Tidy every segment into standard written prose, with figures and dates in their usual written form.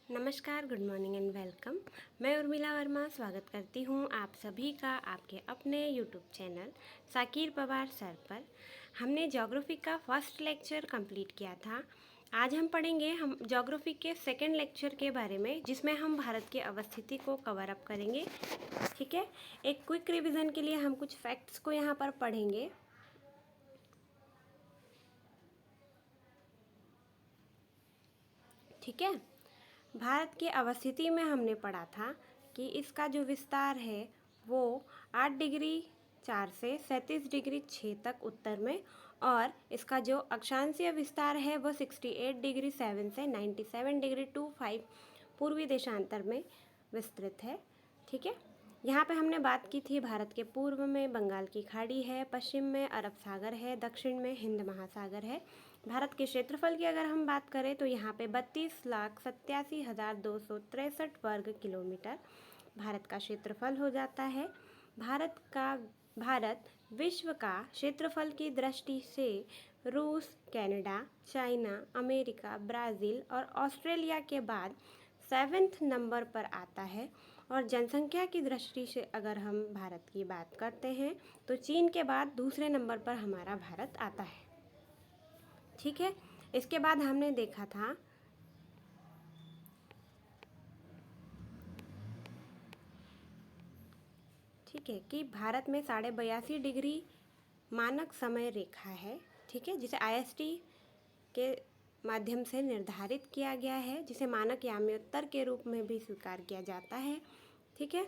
नमस्कार, good morning and welcome. मैं उर्मिला वर्मा स्वागत करती हूँ आप सभी का आपके अपने YouTube channel Sakir Pawar sir पर। हमने ज्योग्राफी का फर्स्ट लेक्चर कंप्लीट किया था। आज हम पढ़ेंगे ज्योग्राफी के सेकंड लेक्चर के बारे में, जिसमें हम भारत की अवस्थिति को कवर अप करेंगे। ठीक है, एक क्विक रिवीजन के लिए हम कुछ फैक्ट्स को यहाँ पर पढ़ेंगे। ठीक है, भारत की अवस्थिति में हमने पढ़ा था कि इसका जो विस्तार है वो 8 डिग्री 4 से 37 डिग्री 6 तक उत्तर में, और इसका जो अक्षांशीय विस्तार है वो 68 डिग्री 7 से 97 डिग्री 25 पूर्वी देशांतर में विस्तृत है। ठीक है, यहाँ पे हमने बात की थी भारत के पूर्व में बंगाल की खाड़ी है, पश्चिम में अरब सागर है, दक्षिण में हिंद महासागर है। भारत के क्षेत्रफल की अगर हम बात करें तो यहाँ पे 32,87,263 वर्ग किलोमीटर भारत का क्षेत्रफल हो जाता है। भारत विश्व का क्षेत्रफल की दृष्टि से रूस, कनाडा, चाइना, अमेरिका, ब्राज़ील और ऑस्ट्रेलिया के बाद 7वें नंबर पर आता है। और जनसंख्या की दृष्टि से अगर हम भारत की बात करते हैं तो चीन के बाद दूसरे नंबर पर हमारा भारत आता है। ठीक है, इसके बाद हमने देखा था ठीक है कि भारत में 82.5 डिग्री मानक समय रेखा है। ठीक है, जिसे IST के माध्यम से निर्धारित किया गया है, जिसे मानक याम्योत्तर के रूप में भी स्वीकार किया जाता है। ठीक है,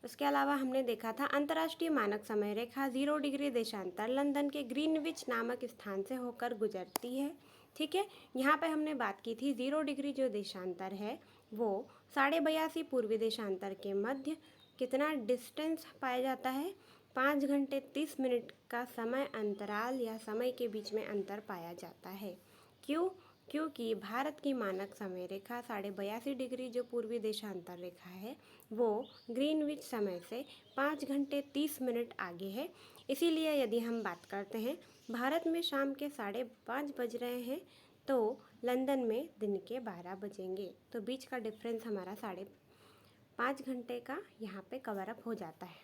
उसके अलावा हमने देखा था अंतर्राष्ट्रीय मानक समय रेखा 0 डिग्री देशांतर लंदन के ग्रीनविच नामक स्थान से होकर गुजरती है। ठीक है, यहाँ पे हमने बात की थी 0 डिग्री जो देशांतर है वो 82.5 पूर्वी देशांतर के मध्य कितना डिस्टेंस पाया जाता है, 5 घंटे 30 मिनट का समय अंतराल या समय के बीच में अंतर पाया जाता है। क्यों? क्योंकि भारत की मानक समय रेखा 82.5 डिग्री जो पूर्वी देशांतर रेखा है वो ग्रीनविच समय से 5 घंटे 30 मिनट आगे है। इसीलिए यदि हम बात करते हैं भारत में शाम के 5:30 बज रहे हैं तो लंदन में दिन के 12 बजेंगे, तो बीच का डिफरेंस हमारा 5.5 घंटे का यहाँ पे कवर अप हो जाता है।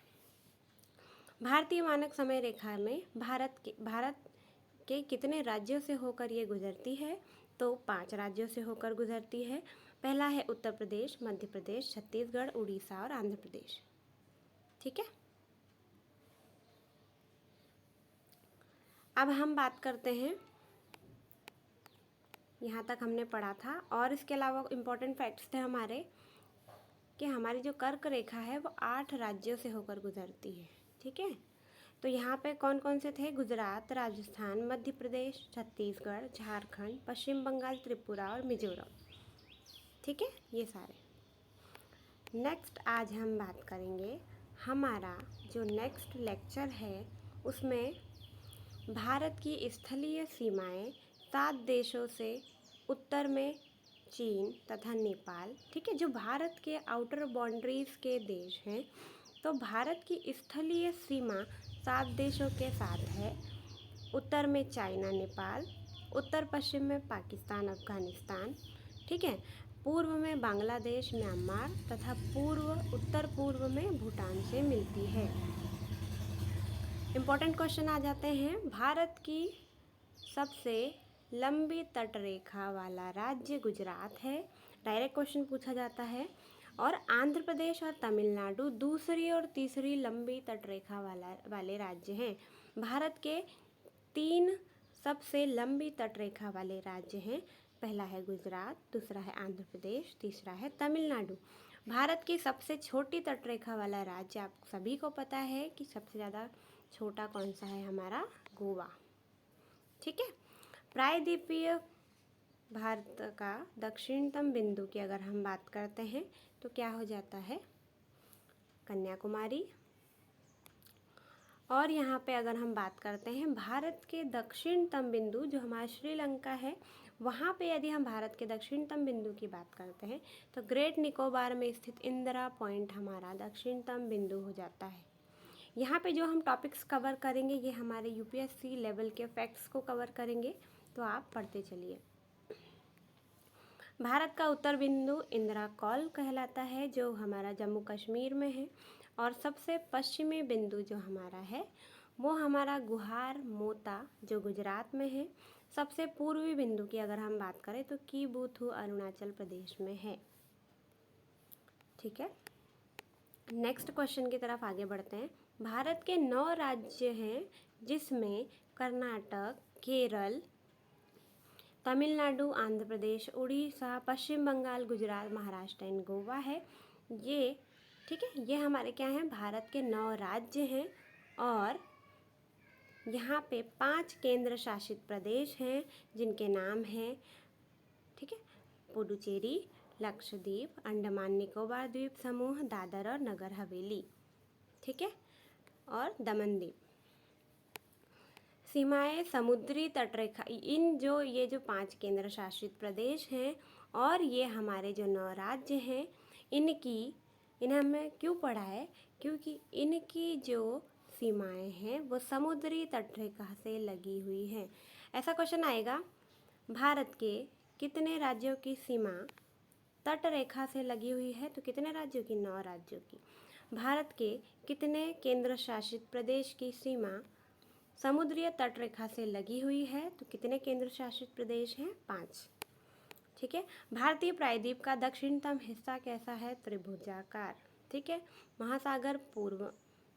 भारतीय मानक समय रेखा में भारत के कितने राज्यों से होकर ये गुजरती है, तो 5 राज्यों से होकर गुजरती है। पहला है उत्तर प्रदेश, मध्य प्रदेश, छत्तीसगढ़, उड़ीसा और आंध्र प्रदेश। ठीक है, अब हम बात करते हैं, यहाँ तक हमने पढ़ा था। और इसके अलावा इम्पोर्टेंट फैक्ट्स थे हमारे कि हमारी जो कर्क रेखा है वो 8 राज्यों से होकर गुजरती है। ठीक है, तो यहाँ पे कौन कौन से थे? गुजरात, राजस्थान, मध्य प्रदेश, छत्तीसगढ़, झारखंड, पश्चिम बंगाल, त्रिपुरा और मिजोरम। ठीक है, ये सारे। नेक्स्ट आज हम बात करेंगे, हमारा जो नेक्स्ट लेक्चर है उसमें भारत की स्थलीय सीमाएं 7 देशों से, उत्तर में चीन तथा नेपाल। ठीक है, जो भारत के आउटर बाउंड्रीज के देश हैं, तो भारत की स्थलीय सीमा 7 देशों के साथ है। उत्तर में चाइना, नेपाल, उत्तर पश्चिम में पाकिस्तान, अफगानिस्तान। ठीक है, पूर्व में बांग्लादेश, म्यांमार तथा उत्तर पूर्व में भूटान से मिलती है। इम्पोर्टेंट क्वेश्चन आ जाते हैं। भारत की सबसे लंबी तटरेखा वाला राज्य गुजरात है, डायरेक्ट क्वेश्चन पूछा जाता है। और आंध्र प्रदेश और तमिलनाडु दूसरी और तीसरी लंबी तटरेखा वाले राज्य हैं। भारत के 3 सबसे लंबी तटरेखा वाले राज्य हैं। पहला है गुजरात, दूसरा है आंध्र प्रदेश, तीसरा है तमिलनाडु। भारत की सबसे छोटी तटरेखा वाला राज्य आप सभी को पता है कि सबसे ज़्यादा छोटा कौन सा है, हमारा गोवा। ठीक है, प्रायद्वीपीय भारत का दक्षिणतम बिंदु की अगर हम बात करते हैं तो क्या हो जाता है? कन्याकुमारी। और यहाँ पे अगर हम बात करते हैं भारत के दक्षिणतम बिंदु जो हमारा श्रीलंका है, वहाँ पे यदि हम भारत के दक्षिणतम बिंदु की बात करते हैं तो ग्रेट निकोबार में स्थित इंदिरा पॉइंट हमारा दक्षिणतम बिंदु हो जाता है। यहाँ पे जो हम टॉपिक्स कवर करेंगे ये हमारे UPSC लेवल के फैक्ट्स को कवर करेंगे, तो आप पढ़ते चलिए। भारत का उत्तर बिंदु इंदिरा कॉल कहलाता है, जो हमारा जम्मू कश्मीर में है। और सबसे पश्चिमी बिंदु जो हमारा है वो हमारा गुहार मोता जो गुजरात में है। सबसे पूर्वी बिंदु की अगर हम बात करें तो कीबुथु अरुणाचल प्रदेश में है। ठीक है, नेक्स्ट क्वेश्चन की तरफ आगे बढ़ते हैं। भारत के 9 राज्य हैं जिसमें कर्नाटक, केरल, तमिलनाडु, आंध्र प्रदेश, उड़ीसा, पश्चिम बंगाल, गुजरात, महाराष्ट्र एंड गोवा है। ये ठीक है, ये हमारे क्या हैं, भारत के 9 राज्य हैं। और यहाँ पे 5 केंद्र शासित प्रदेश हैं जिनके नाम हैं, ठीक है, पुडुचेरी, लक्षद्वीप, अंडमान निकोबार द्वीप समूह, दादर और नगर हवेली, ठीक है, और दमन द्वीप। सीमाएं समुद्री तटरेखा, ये जो 5 केंद्र शासित प्रदेश हैं और ये हमारे जो 9 राज्य हैं, इन्हें हमने क्यों पढ़ा है, क्योंकि इनकी जो सीमाएं हैं वो समुद्री तटरेखा से लगी हुई हैं। ऐसा क्वेश्चन आएगा, भारत के कितने राज्यों की सीमा तटरेखा से लगी हुई है, तो कितने राज्यों की, 9 राज्यों की। भारत के कितने केंद्र शासित प्रदेश की सीमा समुद्रीय तटरेखा से लगी हुई है, तो कितने केंद्र शासित प्रदेश हैं, 5। ठीक है, भारतीय प्रायद्वीप का दक्षिणतम हिस्सा कैसा है, त्रिभुजाकार। ठीक है, महासागर पूर्व,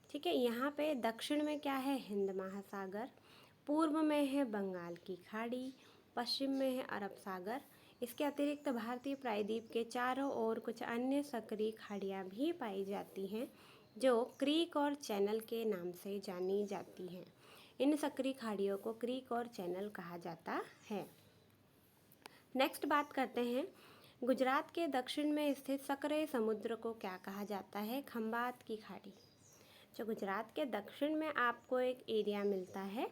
ठीक है, यहाँ पे दक्षिण में क्या है, हिंद महासागर, पूर्व में है बंगाल की खाड़ी, पश्चिम में है अरब सागर। इसके अतिरिक्त भारतीय प्रायद्वीप के चारों ओर कुछ अन्य सक्रिय खाड़ियाँ भी पाई जाती हैं जो क्रीक और चैनल के नाम से जानी जाती हैं। इन सक्रिय खाड़ियों को क्रीक और चैनल कहा जाता है। नेक्स्ट बात करते हैं, गुजरात के दक्षिण में स्थित सकरे समुद्र को क्या कहा जाता है, खंबात की खाड़ी। जो गुजरात के दक्षिण में आपको एक एरिया मिलता है,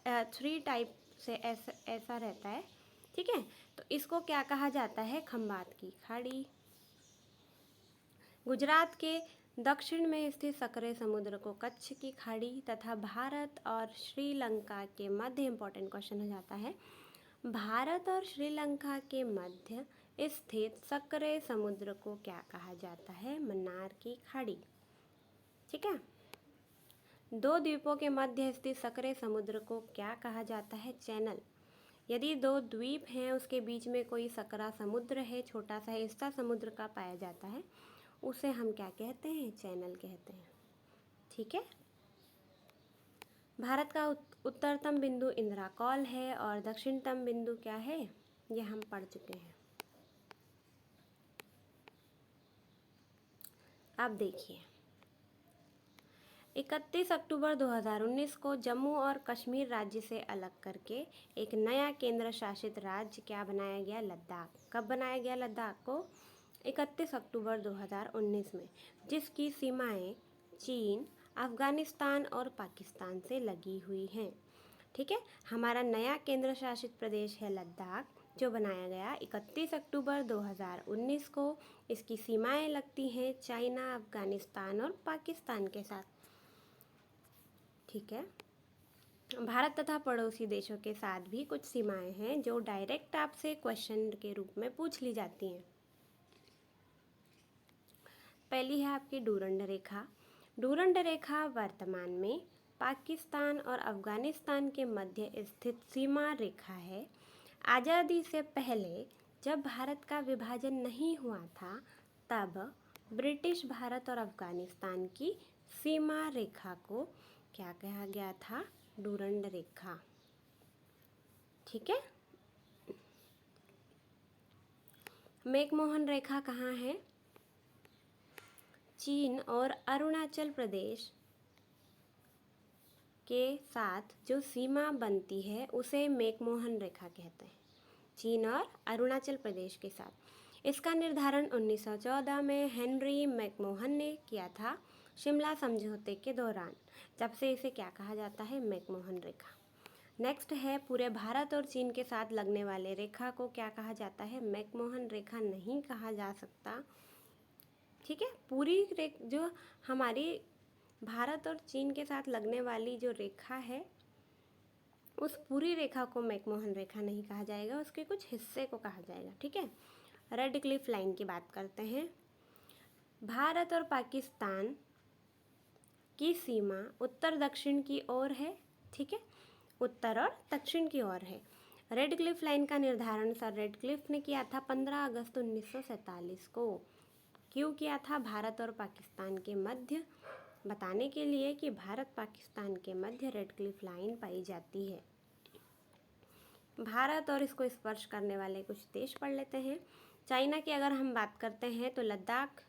3 टाइप से ऐसा रहता है, ठीक है, तो इसको क्या कहा जाता है, खंबात की खाड़ी। गुजरात के दक्षिण में स्थित सकरे समुद्र को कच्छ की खाड़ी तथा भारत और श्रीलंका के मध्य, इंपॉर्टेंट क्वेश्चन हो जाता है, भारत और श्रीलंका के मध्य स्थित सकरे समुद्र को क्या कहा जाता है, मन्नार की खाड़ी। ठीक है, 2 द्वीपों के मध्य स्थित सकरे समुद्र को क्या कहा जाता है, चैनल। यदि 2 द्वीप हैं उसके बीच में कोई सकरा समुद्र है, छोटा सा हिस्सा समुद्र का पाया जाता है, उसे हम क्या कहते हैं, चैनल कहते हैं। ठीक है, भारत का उत्तरतम बिंदु इंदिरा कॉल है और दक्षिणतम बिंदु क्या है, ये हम पढ़ चुके हैं। अब देखिए, 31 अक्टूबर 2019 को जम्मू और कश्मीर राज्य से अलग करके एक नया केंद्र शासित राज्य क्या बनाया गया, लद्दाख। कब बनाया गया लद्दाख को, 31 अक्टूबर 2019 में, जिसकी सीमाएं चीन, अफ़गानिस्तान और पाकिस्तान से लगी हुई हैं। ठीक है, हमारा नया केंद्र शासित प्रदेश है लद्दाख, जो बनाया गया 31 अक्टूबर 2019 को। इसकी सीमाएं लगती हैं चाइना, अफ़गानिस्तान और पाकिस्तान के साथ। ठीक है, भारत तथा पड़ोसी देशों के साथ भी कुछ सीमाएं हैं जो डायरेक्ट आपसे क्वेश्चन के रूप में पूछ ली जाती हैं। पहली है आपकी डूरंड रेखा। डूरंड रेखा वर्तमान में पाकिस्तान और अफ़गानिस्तान के मध्य स्थित सीमा रेखा है। आज़ादी से पहले जब भारत का विभाजन नहीं हुआ था, तब ब्रिटिश भारत और अफ़गानिस्तान की सीमा रेखा को क्या कहा गया था, डूरंड रेखा। ठीक है, मैकमोहन रेखा कहाँ है, चीन और अरुणाचल प्रदेश के साथ जो सीमा बनती है उसे मैकमोहन रेखा कहते हैं, चीन और अरुणाचल प्रदेश के साथ। इसका निर्धारण 1914 में हेनरी मैकमोहन ने किया था, शिमला समझौते के दौरान। जब से इसे क्या कहा जाता है, मैकमोहन रेखा। नेक्स्ट है, पूरे भारत और चीन के साथ लगने वाले रेखा को क्या कहा जाता है, मैकमोहन रेखा नहीं कहा जा सकता। ठीक है, पूरी जो हमारी भारत और चीन के साथ लगने वाली जो रेखा है, उस पूरी रेखा को मैकमोहन रेखा नहीं कहा जाएगा, उसके कुछ हिस्से को कहा जाएगा। ठीक है, रेड क्लिफ लाइन की बात करते हैं। भारत और पाकिस्तान की सीमा उत्तर दक्षिण की ओर है, ठीक है, उत्तर और दक्षिण की ओर है। रेड क्लिफ लाइन का निर्धारण सर रेडक्लिफ ने किया था 15 अगस्त 1947 को। क्यों किया था? भारत और पाकिस्तान के मध्य, बताने के लिए कि भारत पाकिस्तान के मध्य रेड क्लिफ लाइन पाई जाती है। भारत और इसको स्पर्श करने वाले कुछ देश पढ़ लेते हैं। चाइना की अगर हम बात करते हैं तो लद्दाख।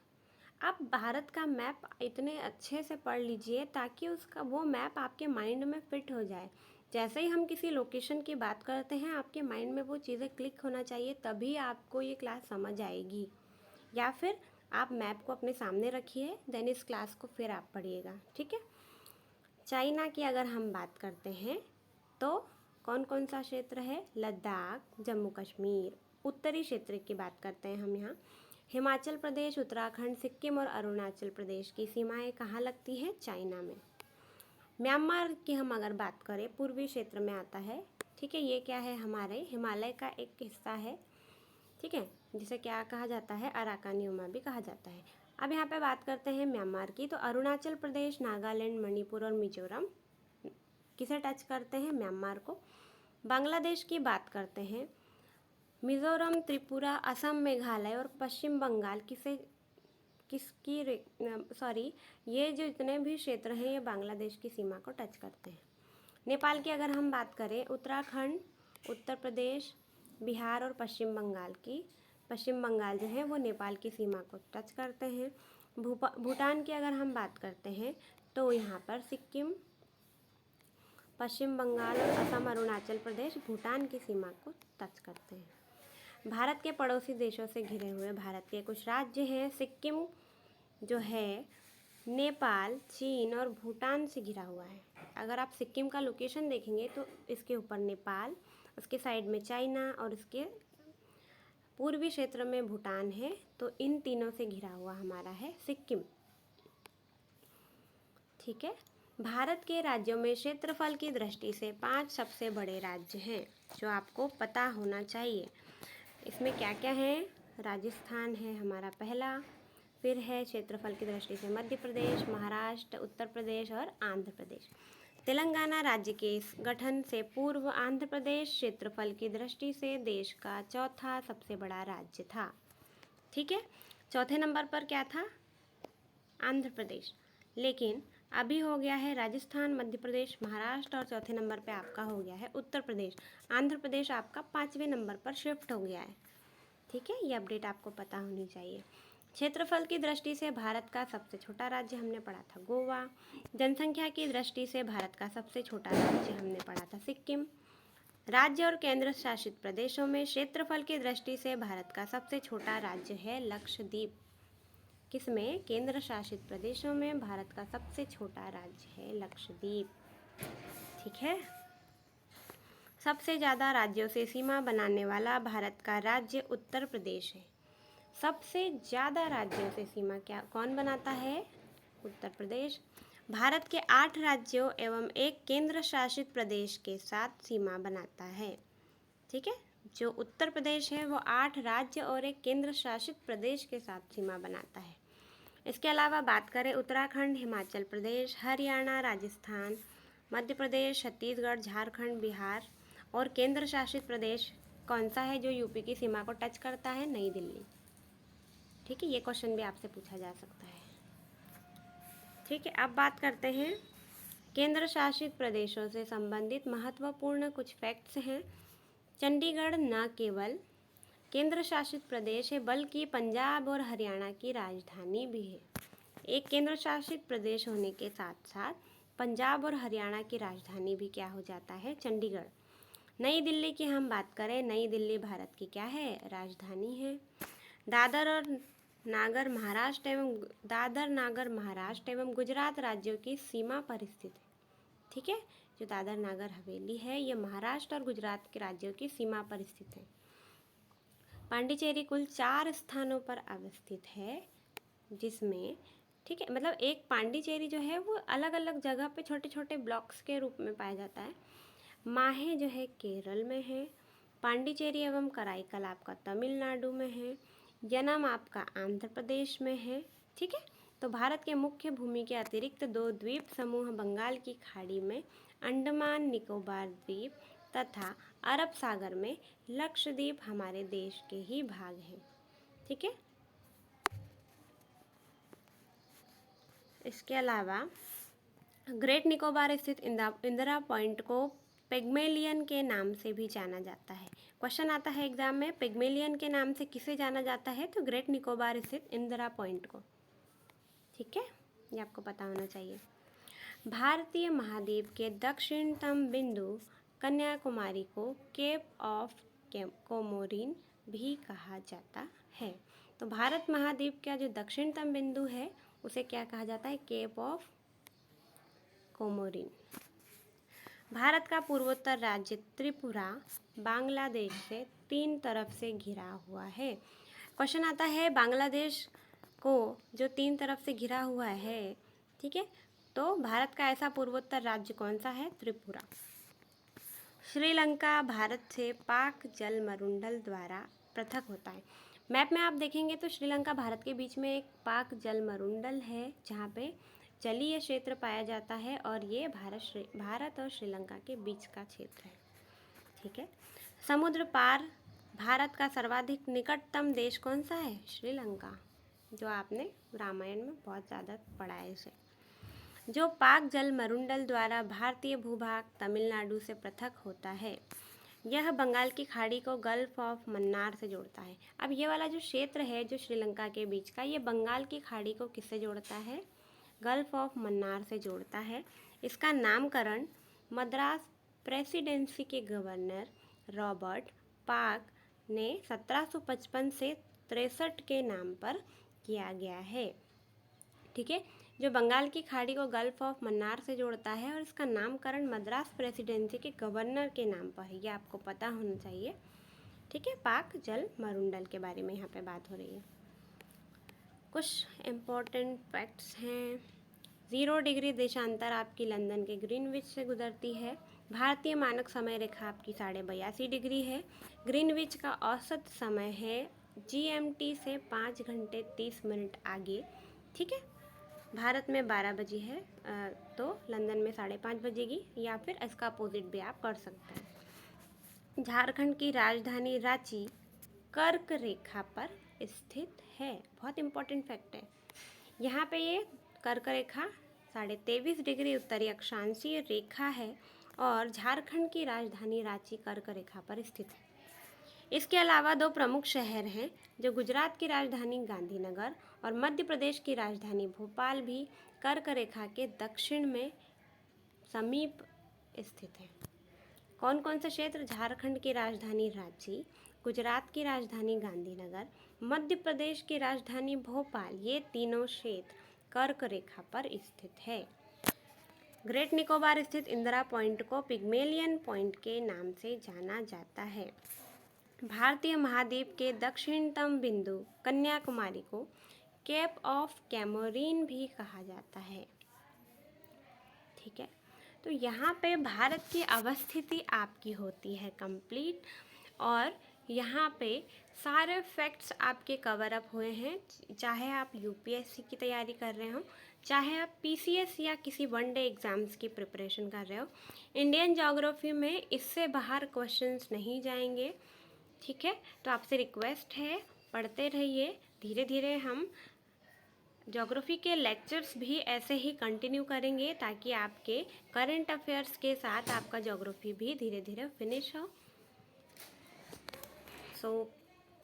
आप भारत का मैप इतने अच्छे से पढ़ लीजिए ताकि उसका वो मैप आपके माइंड में फिट हो जाए। जैसे ही हम किसी लोकेशन की बात करते हैं आपके माइंड में वो चीज़ें क्लिक होना चाहिए, तभी आपको ये क्लास समझ आएगी। या फिर आप मैप को अपने सामने रखिए, देन इस क्लास को फिर आप पढ़िएगा, ठीक है। चाइना की अगर हम बात करते हैं तो कौन कौन सा क्षेत्र है? लद्दाख, जम्मू कश्मीर। उत्तरी क्षेत्र की बात करते हैं हम यहाँ। हिमाचल प्रदेश, उत्तराखंड, सिक्किम और अरुणाचल प्रदेश की सीमाएं कहाँ लगती हैं? चाइना में। म्यांमार की हम अगर बात करें पूर्वी क्षेत्र में आता है, ठीक है। ये क्या है? हमारे हिमालय का एक हिस्सा है, ठीक है, जिसे क्या कहा जाता है? अराकानी उमा भी कहा जाता है। अब यहाँ पे बात करते हैं म्यांमार की, तो अरुणाचल प्रदेश, नागालैंड, मणिपुर और मिजोरम किसे टच करते हैं? म्यांमार को। बांग्लादेश की बात करते हैं, मिजोरम, त्रिपुरा, असम, मेघालय और पश्चिम बंगाल ये जो इतने भी क्षेत्र हैं ये बांग्लादेश की सीमा को टच करते हैं। नेपाल की अगर हम बात करें, उत्तराखंड, उत्तर प्रदेश, बिहार और पश्चिम बंगाल जो है वो नेपाल की सीमा को टच करते हैं। भूटान की अगर हम बात करते हैं तो यहाँ पर सिक्किम, पश्चिम बंगाल और असम, अरुणाचल प्रदेश भूटान की सीमा को टच करते हैं। भारत के पड़ोसी देशों से घिरे हुए भारत के कुछ राज्य हैं। सिक्किम जो है नेपाल, चीन और भूटान से घिरा हुआ है। अगर आप सिक्किम का लोकेशन देखेंगे तो इसके ऊपर नेपाल, उसके साइड में चाइना और इसके पूर्वी क्षेत्र में भूटान है। तो इन तीनों से घिरा हुआ हमारा है सिक्किम, ठीक है। भारत के राज्यों में क्षेत्रफल की दृष्टि से 5 सबसे बड़े राज्य हैं जो आपको पता होना चाहिए। इसमें क्या क्या है? राजस्थान है हमारा पहला, फिर है क्षेत्रफल की दृष्टि से मध्य प्रदेश, महाराष्ट्र, उत्तर प्रदेश और आंध्र प्रदेश। तेलंगाना राज्य के इस गठन से पूर्व आंध्र प्रदेश क्षेत्रफल की दृष्टि से देश का चौथा सबसे बड़ा राज्य था, ठीक है। चौथे नंबर पर क्या था? आंध्र प्रदेश। लेकिन अभी हो गया है राजस्थान, मध्य प्रदेश, महाराष्ट्र और चौथे नंबर पे आपका हो गया है उत्तर प्रदेश। आंध्र प्रदेश आपका 5वें नंबर पर शिफ्ट हो गया है, ठीक है। ये अपडेट आपको पता होनी चाहिए। क्षेत्रफल की दृष्टि से भारत का सबसे छोटा राज्य हमने पढ़ा था गोवा। जनसंख्या की दृष्टि से भारत का सबसे छोटा राज्य हमने पढ़ा था सिक्किम। राज्य और केंद्र शासित प्रदेशों में क्षेत्रफल की दृष्टि से भारत का सबसे छोटा राज्य है लक्षद्वीप। किसमें? केंद्र शासित प्रदेशों में भारत का सबसे छोटा राज्य है लक्षद्वीप, ठीक है। सबसे ज़्यादा राज्यों से सीमा बनाने वाला भारत का राज्य उत्तर प्रदेश है। सबसे ज़्यादा राज्यों से सीमा कौन बनाता है? उत्तर प्रदेश। भारत के 8 राज्यों एवं एक केंद्र शासित प्रदेश के साथ सीमा बनाता है, ठीक है। जो उत्तर प्रदेश है वो 8 राज्य और एक केंद्र शासित प्रदेश के साथ सीमा बनाता है। इसके अलावा बात करें उत्तराखंड, हिमाचल प्रदेश, हरियाणा, राजस्थान, मध्य प्रदेश, छत्तीसगढ़, झारखंड, बिहार और केंद्र शासित प्रदेश कौन सा है जो यूपी की सीमा को टच करता है? नई दिल्ली, ठीक है। ये क्वेश्चन भी आपसे पूछा जा सकता है, ठीक है। अब बात करते हैं केंद्र शासित प्रदेशों से संबंधित महत्वपूर्ण कुछ फैक्ट्स हैं। चंडीगढ़ न केवल केंद्र शासित प्रदेश है बल्कि पंजाब और हरियाणा की राजधानी भी है। एक केंद्र शासित प्रदेश होने के साथ साथ पंजाब और हरियाणा की राजधानी भी क्या हो जाता है? चंडीगढ़। नई दिल्ली की हम बात करें, नई दिल्ली भारत की क्या है? राजधानी है। दादर नागर महाराष्ट्र एवं गुजरात राज्यों की सीमा पर स्थित है, ठीक है। जो दादर नागर हवेली है ये महाराष्ट्र और गुजरात के राज्यों की सीमा पर स्थित है। पांडिचेरी कुल 4 स्थानों पर अवस्थित है, जिसमें, ठीक है, मतलब एक पांडिचेरी जो है वो अलग अलग जगह पे छोटे छोटे ब्लॉक्स के रूप में पाया जाता है। माहे जो है केरल में है, पांडिचेरी एवं कराईकल आपका तमिलनाडु में है, यनम आपका आंध्र प्रदेश में है। ठीक है, तो भारत के मुख्य भूमि के अतिरिक्त 2 द्वीप समूह बंगाल की खाड़ी में, अंडमान निकोबार द्वीप तथा अरब सागर में लक्षद्वीप हमारे देश के ही भाग हैं। ठीक है, इसके अलावा ग्रेट निकोबार स्थित इंदिरा पॉइंट को पिग्मेलियन के नाम से भी जाना जाता है। क्वेश्चन आता है एग्जाम में, पिग्मेलियन के नाम से किसे जाना जाता है? तो ग्रेट निकोबार स्थित इंदिरा पॉइंट को। ठीक है, ये आपको पता होना चाहिए। भारतीय महाद्वीप के दक्षिणतम बिंदु कन्याकुमारी को केप ऑफ कोमोरिन भी कहा जाता है। तो भारत महाद्वीप का जो दक्षिणतम बिंदु है उसे क्या कहा जाता है? Cap of Comorin. भारत का पूर्वोत्तर राज्य त्रिपुरा बांग्लादेश से 3 तरफ से घिरा हुआ है। क्वेश्चन आता है बांग्लादेश को जो 3 तरफ से घिरा हुआ है, ठीक है, तो भारत का ऐसा पूर्वोत्तर राज्य कौन सा है? त्रिपुरा। श्रीलंका भारत से पाक जल मरुंडल द्वारा पृथक होता है। मैप में आप देखेंगे तो श्रीलंका भारत के बीच में एक पाक जल मरुंडल है जहाँ पे जलीय क्षेत्र पाया जाता है और ये भारत और श्रीलंका के बीच का क्षेत्र है। ठीक है, समुद्र पार भारत का सर्वाधिक निकटतम देश कौन सा है? श्रीलंका, जो आपने रामायण में बहुत ज़्यादा पढ़ा है इसे। जो पाक जल मरुंडल द्वारा भारतीय भूभाग तमिलनाडु से पृथक होता है, यह बंगाल की खाड़ी को गल्फ ऑफ मन्नार से जोड़ता है। अब ये वाला जो क्षेत्र है जो श्रीलंका के बीच का, ये बंगाल की खाड़ी को किससे जोड़ता है? गल्फ ऑफ मन्नार से जोड़ता है। इसका नामकरण मद्रास प्रेसिडेंसी के गवर्नर रॉबर्ट पार्क ने 1755 से 63 के नाम पर किया गया है। ठीक है, जो बंगाल की खाड़ी को गल्फ ऑफ मन्नार से जोड़ता है और इसका नामकरण मद्रास प्रेसिडेंसी के गवर्नर के नाम पर है, ये आपको पता होना चाहिए। ठीक है, पाक जल मरुंडल के बारे में यहाँ पे बात हो रही है। कुछ इम्पोर्टेंट फैक्ट्स हैं। 0 डिग्री देशांतर आपकी लंदन के ग्रीनविच से गुजरती है। भारतीय मानक समय रेखा आपकी 82.5 डिग्री है। ग्रीनविच का औसत समय है GMT से 5 घंटे 30 मिनट आगे। ठीक है, भारत में 12 बजे है तो लंदन में 5:30 बजेगी, या फिर इसका अपोजिट भी आप कर सकते हैं। झारखंड की राजधानी रांची कर्क रेखा पर स्थित है। बहुत इंपॉर्टेंट फैक्ट है। यहाँ पे ये कर्क रेखा 23.5 डिग्री उत्तरी अक्षांशीय रेखा है और झारखंड की राजधानी रांची कर्क रेखा पर स्थित है। इसके अलावा 2 प्रमुख शहर हैं जो गुजरात की राजधानी गांधीनगर और मध्य प्रदेश की राजधानी भोपाल भी कर्क रेखा के दक्षिण में समीप स्थित हैं। कौन कौन से क्षेत्र? झारखंड की राजधानी रांची, गुजरात की राजधानी गांधीनगर, मध्य प्रदेश की राजधानी भोपाल, ये तीनों क्षेत्र कर्क रेखा पर स्थित है। ग्रेट निकोबार स्थित इंदिरा पॉइंट को पिग्मेलियन पॉइंट के नाम से जाना जाता है। भारतीय महाद्वीप के दक्षिणतम बिंदु कन्याकुमारी को केप ऑफ कैमोरीन भी कहा जाता है। ठीक है, तो यहाँ पे भारत की अवस्थिति आपकी होती है कंप्लीट और यहाँ पे सारे फैक्ट्स आपके कवर अप हुए हैं। चाहे आप UPSC की तैयारी कर रहे हो, चाहे आप PCS या किसी वनडे एग्ज़ाम्स की प्रिपरेशन कर रहे हो, इंडियन ज्योग्राफी में इससे बाहर क्वेश्चंस नहीं जाएंगे। ठीक है, तो आपसे रिक्वेस्ट है पढ़ते रहिए। धीरे धीरे हम ज्योग्राफी के लेक्चर्स भी ऐसे ही कंटिन्यू करेंगे ताकि आपके करंट अफेयर्स के साथ आपका ज्योग्राफी भी धीरे धीरे फिनिश हो। सो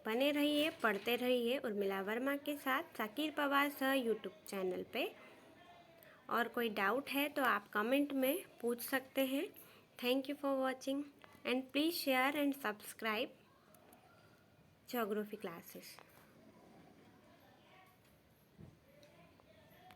बने रहिए, पढ़ते रहिए उर्मिला वर्मा के साथ Sakir Pawar sir YouTube channel पे। और कोई डाउट है तो आप कमेंट में पूछ सकते हैं। Thank you for watching and please share and subscribe geography classes.